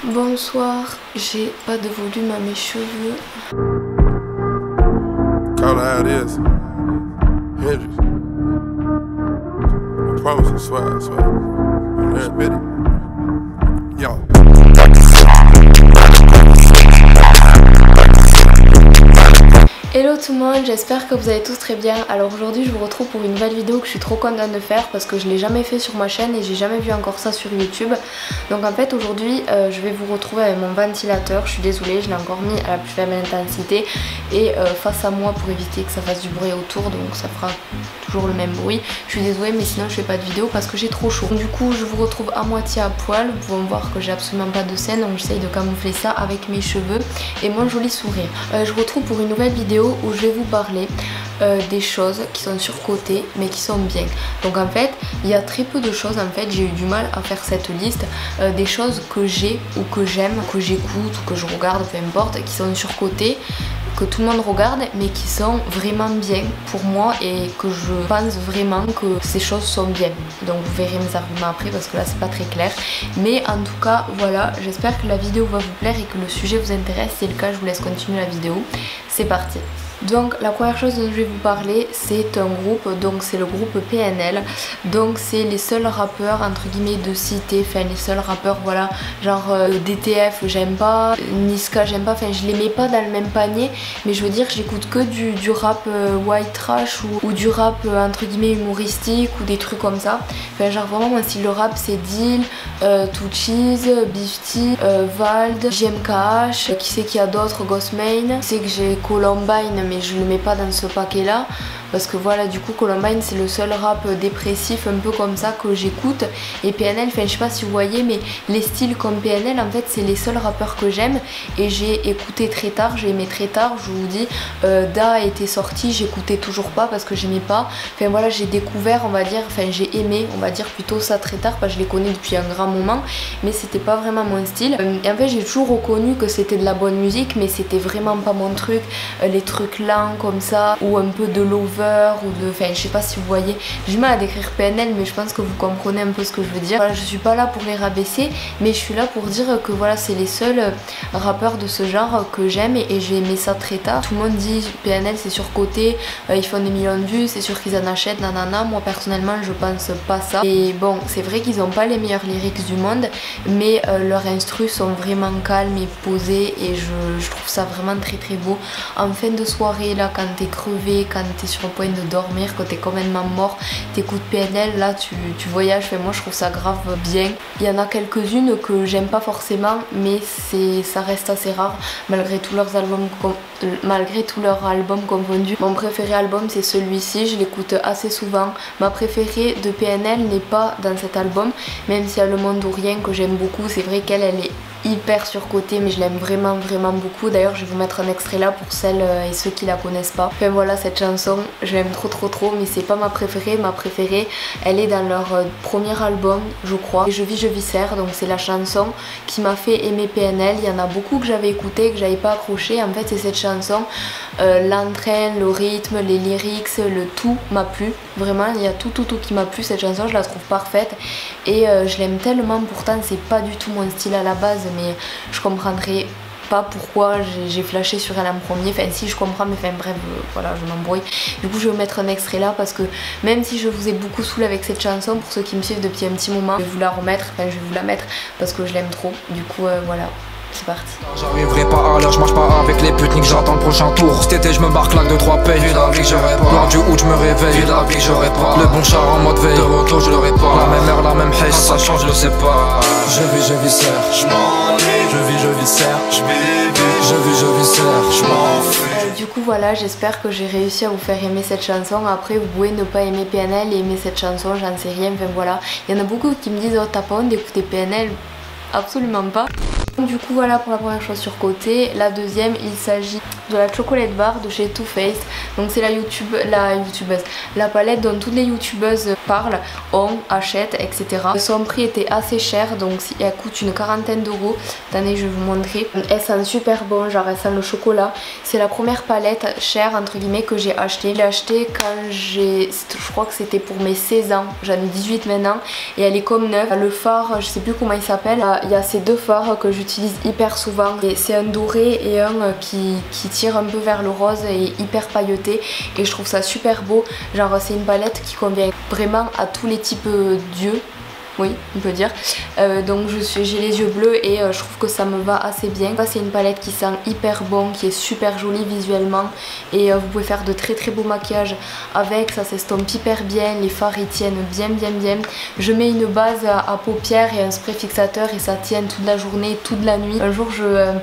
Bonsoir, j'ai pas de volume à mes cheveux. Call her how it is. Hendrix. I promise, I swear, I swear. I'm there, Betty. Yo. Hello tout le monde, j'espère que vous allez tous très bien. Alors aujourd'hui je vous retrouve pour une nouvelle vidéo que je suis trop contente de faire parce que je l'ai jamais fait sur ma chaîne et j'ai jamais vu encore ça sur YouTube. Donc en fait aujourd'hui je vais vous retrouver avec mon ventilateur. Je suis désolée, je l'ai encore mis à la plus faible intensité et face à moi pour éviter que ça fasse du bruit autour, donc ça fera toujours le même bruit. Je suis désolée mais sinon je fais pas de vidéo parce que j'ai trop chaud. Du coup je vous retrouve à moitié à poil. Vous pouvez voir que j'ai absolument pas de scène, donc j'essaye de camoufler ça avec mes cheveux et mon joli sourire. Je vous retrouve pour une nouvelle vidéo où je vais vous parler des choses qui sont surcotées mais qui sont bien. Donc en fait il y a très peu de choses, en fait j'ai eu du mal à faire cette liste des choses que j'ai ou que j'aime, que j'écoute ou que je regarde, peu importe, qui sont surcotées, que tout le monde regarde mais qui sont vraiment bien pour moi et que je pense vraiment que ces choses sont bien. Donc vous verrez mes arguments après parce que là c'est pas très clair, mais en tout cas voilà, j'espère que la vidéo va vous plaire et que le sujet vous intéresse. Si c'est le cas, je vous laisse continuer la vidéo. C'est parti. Donc la première chose dont je vais vous parler, c'est un groupe, donc c'est le groupe PNL. Donc c'est les seuls rappeurs entre guillemets de cité, enfin les seuls rappeurs voilà, genre DTF j'aime pas, Niska j'aime pas, enfin je les mets pas dans le même panier, mais je veux dire j'écoute que du rap white trash ou du rap entre guillemets humoristique ou des trucs comme ça. Enfin genre vraiment mon style de rap c'est Deal, Two Cheese, Beef T, Vald, JMKH, qui c'est qu'il y a d'autres, Ghostmane, c'est que j'ai Columbine mais je le mets pas dans ce paquet là parce que voilà, du coup Columbine c'est le seul rap dépressif un peu comme ça que j'écoute, et PNL, enfin je sais pas si vous voyez mais les styles comme PNL en fait c'est les seuls rappeurs que j'aime et j'ai écouté très tard, j'ai aimé très tard, je vous dis. Da a été sorti, j'écoutais toujours pas parce que j'aimais pas, enfin voilà j'ai découvert on va dire, enfin j'ai aimé on va dire plutôt ça très tard parce que je les connais depuis un grand moment mais c'était pas vraiment mon style. Et en fait j'ai toujours reconnu que c'était de la bonne musique mais c'était vraiment pas mon truc, les trucs lents comme ça ou un peu de lover ou de, enfin je sais pas si vous voyez, j'ai du mal à décrire PNL mais je pense que vous comprenez un peu ce que je veux dire. Voilà, je suis pas là pour les rabaisser mais je suis là pour dire que voilà c'est les seuls rappeurs de ce genre que j'aime et j'ai aimé ça très tard. Tout le monde dit PNL c'est surcoté, ils font des millions de vues, c'est sûr qu'ils en achètent, nanana. Moi personnellement je pense pas ça, et bon c'est vrai qu'ils ont pas les meilleurs lyrics du monde mais leurs instrus sont vraiment calmes et posés et je trouve ça vraiment très très beau en fin de soirée là quand t'es crevé, quand t'es sur le point de dormir, quand t'es complètement mort, t'écoutes PNL, là tu voyages. Enfin, moi je trouve ça grave bien. Il y en a quelques-unes que j'aime pas forcément mais ça reste assez rare malgré tous leurs albums confondus. Mon préféré album c'est celui-ci, je l'écoute assez souvent. Ma préférée de PNL n'est pas dans cet album, même s'il y a Le Monde ou Rien que j'aime beaucoup. C'est vrai qu'elle est hyper surcotée mais je l'aime vraiment beaucoup. D'ailleurs je vais vous mettre un extrait là pour celles et ceux qui la connaissent pas. Enfin voilà, cette chanson je l'aime trop mais c'est pas ma préférée. Ma préférée elle est dans leur premier album je crois, et Je vis serre, donc c'est la chanson qui m'a fait aimer PNL. Il y en a beaucoup que j'avais écouté que j'avais pas accroché, en fait c'est cette chanson, l'entrain, le rythme, les lyrics, le tout m'a plu, vraiment il y a tout qui m'a plu. Cette chanson je la trouve parfaite et je l'aime tellement, pourtant c'est pas du tout mon style à la base mais je comprendrai pas pourquoi j'ai flashé sur elle en premier, enfin si je comprends mais enfin bref voilà je m'embrouille. Du coup je vais vous mettre un extrait là parce que même si je vous ai beaucoup saoulé avec cette chanson, pour ceux qui me suivent depuis un petit moment, je vais vous la remettre, enfin je vais vous la mettre parce que je l'aime trop. Du coup voilà, c'est parti. J'arriverai pas à l'heure, je marche pas avec les putes, ni que j'attends le prochain tour. Cet été je me barre claque de 3 pays. Vu la vie que j'aurais pas, lors du août je me réveille. Vu la vie que j'aurais pas, le bon char en mode veille. De retour je l'aurais pas, la même heure, la même haisse, ça change, je le sais pas. Je vis serre, je m'ennuie. Je vis serre, je vis serre, je m'en fous. Du coup voilà, j'espère que j'ai réussi à vous faire aimer cette chanson. Après vous pouvez ne pas aimer PNL et aimer cette chanson, j'en sais rien, enfin voilà. Il y en a beaucoup qui me disent oh t'as pas honte d'écouter PNL? Absolument pas. Du coup voilà pour la première chose sur côté. La deuxième, il s'agit de la chocolate bar de chez Too Faced. Donc c'est la palette dont toutes les youtubeuses parlent, ont, achètent, etc. Son prix était assez cher, donc elle coûte une quarantaine d'euros. Attendez, je vais vous montrer. Elle sent super bon, genre elle sent le chocolat. C'est la première palette chère entre guillemets que j'ai acheté. Je l'ai acheté quand je crois que c'était pour mes 16 ans. J'en ai 18 maintenant et elle est comme neuve. Le fard, je sais plus comment il s'appelle. Il y a ces deux fards que j'utilise hyper souvent. C'est un doré et un qui tire un peu vers le rose et hyper pailleté et je trouve ça super beau. Genre c'est une palette qui convient vraiment à tous les types d'yeux. Oui, on peut dire. Donc j'ai les yeux bleus et je trouve que ça me va assez bien. C'est une palette qui sent hyper bon, qui est super jolie visuellement et vous pouvez faire de très très beaux maquillages avec. Ça s'estompe hyper bien, les fards ils tiennent bien. Je mets une base à paupières et un spray fixateur et ça tient toute la journée, toute la nuit. Un jour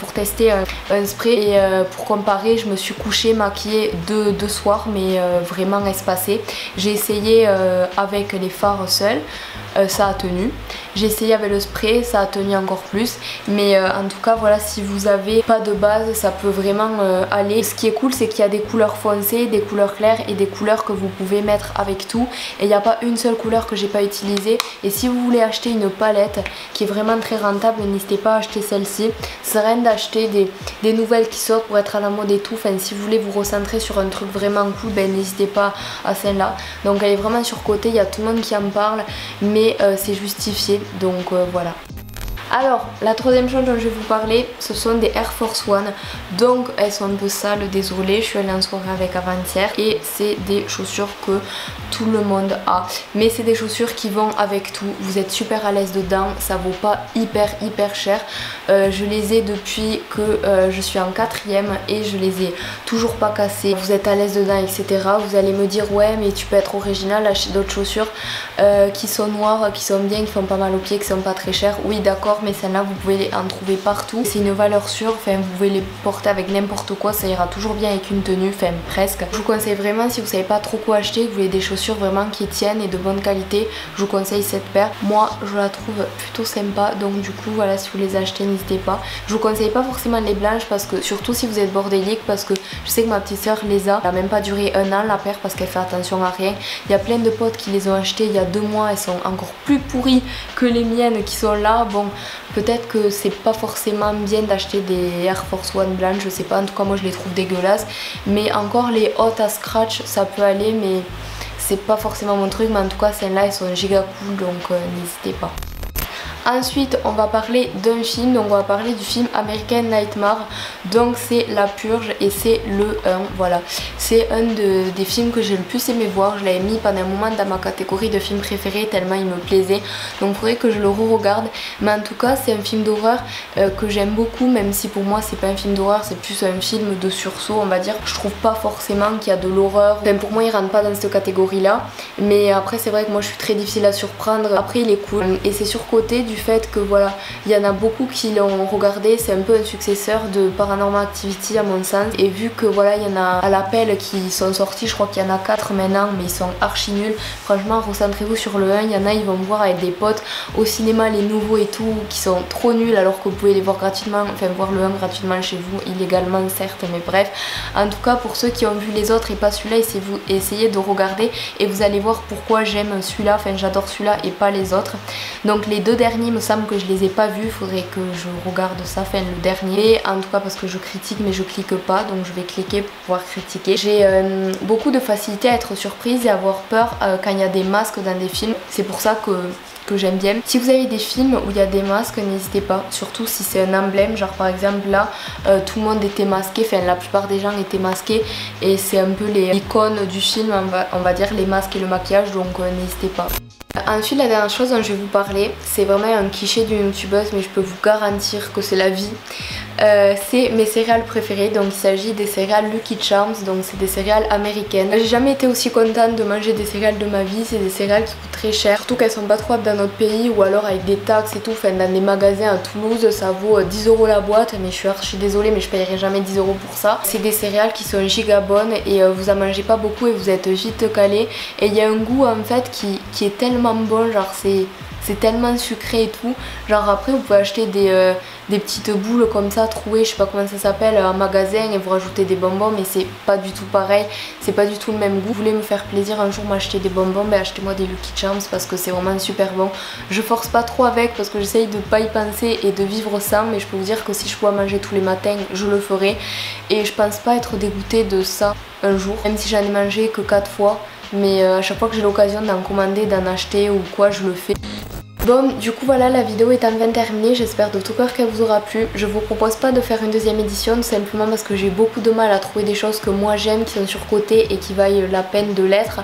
pour tester un spray et pour comparer, je me suis couchée maquillée deux soirs mais vraiment espacée. J'ai essayé avec les fards seuls. Ça a tenu. J'ai essayé avec le spray, ça a tenu encore plus. Mais en tout cas voilà, si vous avez pas de base, ça peut vraiment aller. Ce qui est cool, c'est qu'il y a des couleurs foncées, des couleurs claires et des couleurs que vous pouvez mettre avec tout. Et il n'y a pas une seule couleur que j'ai pas utilisée. Et si vous voulez acheter une palette qui est vraiment très rentable, n'hésitez pas à acheter celle-ci. Ça sert à rien d'acheter des nouvelles qui sortent pour être à la mode et tout. Enfin, si vous voulez vous recentrer sur un truc vraiment cool, ben n'hésitez pas à celle-là. Donc elle est vraiment surcotée, il y a tout le monde qui en parle. Mais c'est justifié, donc voilà. Alors la troisième chose dont je vais vous parler, ce sont des Air Force One. Donc elles sont un peu sales, désolée, je suis allée en soirée avec avant-hier et c'est des chaussures que tout le monde a. Mais c'est des chaussures qui vont avec tout, vous êtes super à l'aise dedans, ça vaut pas hyper cher. Je les ai depuis que je suis en 4e et je les ai toujours pas cassées. Vous êtes à l'aise dedans, etc. Vous allez me dire ouais mais tu peux être original, acheter d'autres chaussures qui sont noires, qui sont bien, qui font pas mal aux pieds, qui sont pas très chères. Oui d'accord, mais celles-là vous pouvez en trouver partout. C'est une valeur sûre, enfin vous pouvez les porter avec n'importe quoi, ça ira toujours bien avec une tenue, enfin presque. Je vous conseille vraiment, si vous savez pas trop quoi acheter, vous voulez des chaussures vraiment qui tiennent et de bonne qualité, je vous conseille cette paire. Moi je la trouve plutôt sympa, donc du coup voilà, si vous les achetez n'hésitez pas. Je vous conseille pas forcément les blanches parce que surtout si vous êtes bordélique, parce que je sais que ma petite soeur les a, elle a même pas duré un an la paire parce qu'elle fait attention à rien. Il y a plein de potes qui les ont achetées il y a 2 mois, elles sont encore plus pourries que les miennes qui sont là. Bon, peut-être que c'est pas forcément bien d'acheter des Air Force One blanches, je sais pas, en tout cas moi je les trouve dégueulasses. Mais encore les hautes à scratch ça peut aller, mais c'est pas forcément mon truc. Mais en tout cas celles-là elles sont giga cool, donc n'hésitez pas. Ensuite on va parler d'un film, donc on va parler du film American Nightmare. Donc c'est La Purge et c'est le 1, voilà. C'est un des films que j'ai le plus aimé voir, je l'avais mis pendant un moment dans ma catégorie de films préférés tellement il me plaisait. Donc il faudrait que je le re-regarde, mais en tout cas c'est un film d'horreur que j'aime beaucoup, même si pour moi c'est pas un film d'horreur, c'est plus un film de sursaut on va dire. Je trouve pas forcément qu'il y a de l'horreur, enfin, pour moi il rentre pas dans cette catégorie là, mais après c'est vrai que moi je suis très difficile à surprendre. Après il est cool et c'est surcoté du fait que voilà, il y en a beaucoup qui l'ont regardé, c'est un peu un successeur de Paranormal Activity à mon sens, et vu que voilà il y en a à l'appel qui sont sortis, je crois qu'il y en a 4 maintenant mais ils sont archi nuls. Franchement recentrez-vous sur le 1, il y en a ils vont me voir avec des potes au cinéma, les nouveaux et tout, qui sont trop nuls alors que vous pouvez les voir gratuitement, enfin voir le 1 gratuitement chez vous, illégalement certes, mais bref. En tout cas pour ceux qui ont vu les autres et pas celui-là, essayez de regarder et vous allez voir pourquoi j'aime celui-là, enfin j'adore celui-là et pas les autres. Donc les 2 derniers me semble que je les ai pas vus, faudrait que je regarde ça, enfin le dernier, en tout cas parce que je critique mais je clique pas, donc je vais cliquer pour pouvoir critiquer. J'ai beaucoup de facilité à être surprise et à avoir peur quand il y a des masques dans des films, c'est pour ça que j'aime bien. Si vous avez des films où il y a des masques, n'hésitez pas, surtout si c'est un emblème, genre par exemple là tout le monde était masqué, enfin la plupart des gens étaient masqués et c'est un peu les icônes du film, on va dire, les masques et le maquillage, donc n'hésitez pas. Ensuite la dernière chose dont je vais vous parler, c'est vraiment un cliché d'une youtubeuse mais je peux vous garantir que c'est la vie. C'est mes céréales préférées, donc il s'agit des céréales Lucky Charms, donc c'est des céréales américaines. J'ai jamais été aussi contente de manger des céréales de ma vie, c'est des céréales qui coûtent très cher, surtout qu'elles sont pas trop dans notre pays ou alors avec des taxes et tout, enfin dans des magasins à Toulouse ça vaut 10 € la boîte, mais je suis archi désolée mais je paierai jamais 10 € pour ça. C'est des céréales qui sont giga bonnes et vous en mangez pas beaucoup et vous êtes vite calé, et il y a un goût en fait qui est tellement bon, genre c'est tellement sucré et tout. Genre après vous pouvez acheter des petites boules comme ça trouées, je sais pas comment ça s'appelle, en magasin et vous rajoutez des bonbons, mais c'est pas du tout pareil, c'est pas du tout le même goût. Vous voulez me faire plaisir un jour m'acheter des bonbons, ben achetez-moi des Lucky Charms parce que c'est vraiment super bon. Je force pas trop avec parce que j'essaye de pas y penser et de vivre sans, mais je peux vous dire que si je pouvais manger tous les matins je le ferais et je pense pas être dégoûtée de ça un jour, même si j'en ai mangé que 4 fois, mais à chaque fois que j'ai l'occasion d'en commander, d'en acheter ou quoi, je le fais. Bon, du coup voilà, la vidéo est enfin terminée, j'espère de tout cœur qu'elle vous aura plu. Je vous propose pas de faire une deuxième édition, tout simplement parce que j'ai beaucoup de mal à trouver des choses que moi j'aime, qui sont surcotées et qui vaillent la peine de l'être.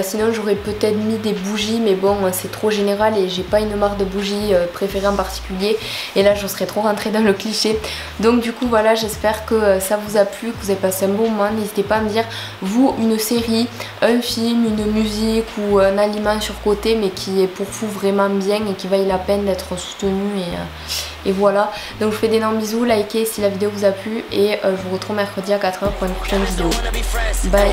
Sinon j'aurais peut-être mis des bougies, mais bon c'est trop général et j'ai pas une marque de bougies préférée en particulier. Et là je serais trop rentrée dans le cliché. Donc du coup voilà, j'espère que ça vous a plu, que vous avez passé un bon moment. N'hésitez pas à me dire, vous, une série, un film, une musique ou un aliment surcoté mais qui est pour vous vraiment bien et qui vaille la peine d'être soutenu et voilà. Donc je vous fais d'énormes bisous, likez si la vidéo vous a plu et je vous retrouve mercredi à 4h pour une prochaine vidéo. Bye.